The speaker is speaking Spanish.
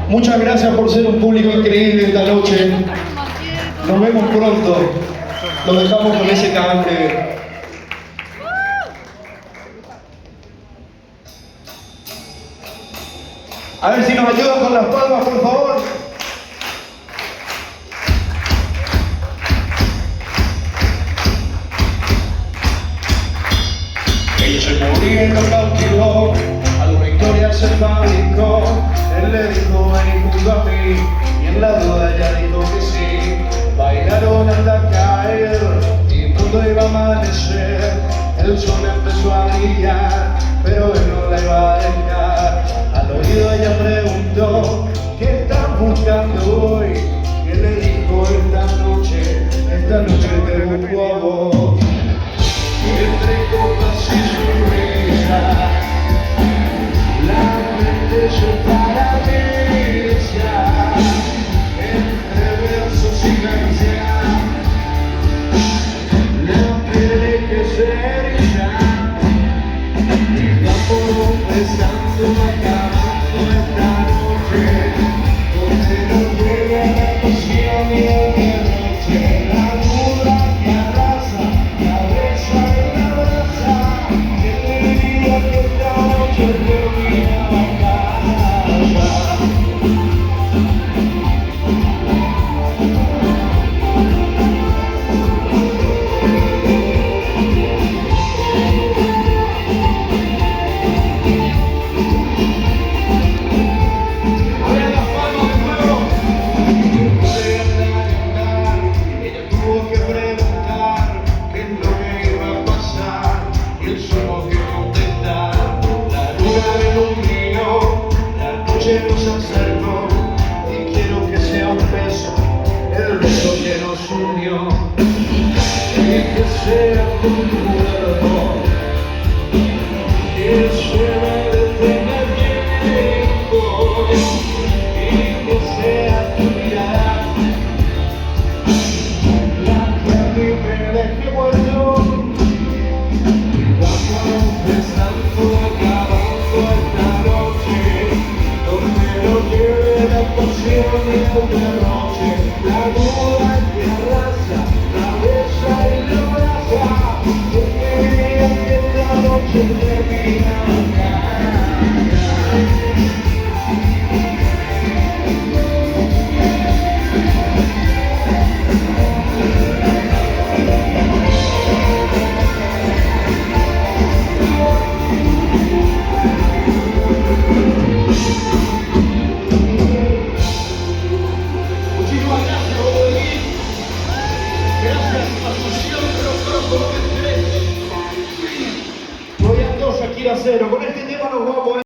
Muchas gracias por ser un público increíble esta noche. Nos vemos pronto. Los dejamos con ese cante. A ver si nos ayudan con las palmas, por favor. Ella se moría y lo cautivó, a una historia se fabricó. Él le dijo ven junto a mí, y en la duda ella dijo que sí. Bailaron hasta caer, y pronto iba a amanecer. El sol empezó a brillar, pero él no la iba a dejar. Al oído ella preguntó, ¿qué están buscando hoy? Y él le dijo, esta noche te busco a vos. Y entre copas y sonrisas, la mente se para brillar, entre versos y canciones, la piel que se eriza, y vamos empezando acabando esta noche, donde nos llega la pasión y el derroche, la duda que arrasa, la besa y la abraza, que te diga que esta noche termina en casa. Nos acercó y quiero que sea un beso, el beso que nos unió, y que sea tu cuerpo, que se me detenga el tiempo, y que sea tu mirada la que a mí me deje muerto. Y vamos empezando, acabando esta noche, donde nos lleve la pasión y el derroche, la duda que arrasa, la besa y la abraza, que me diga que esta noche termina acá. Voy a 2 a 0 con esto.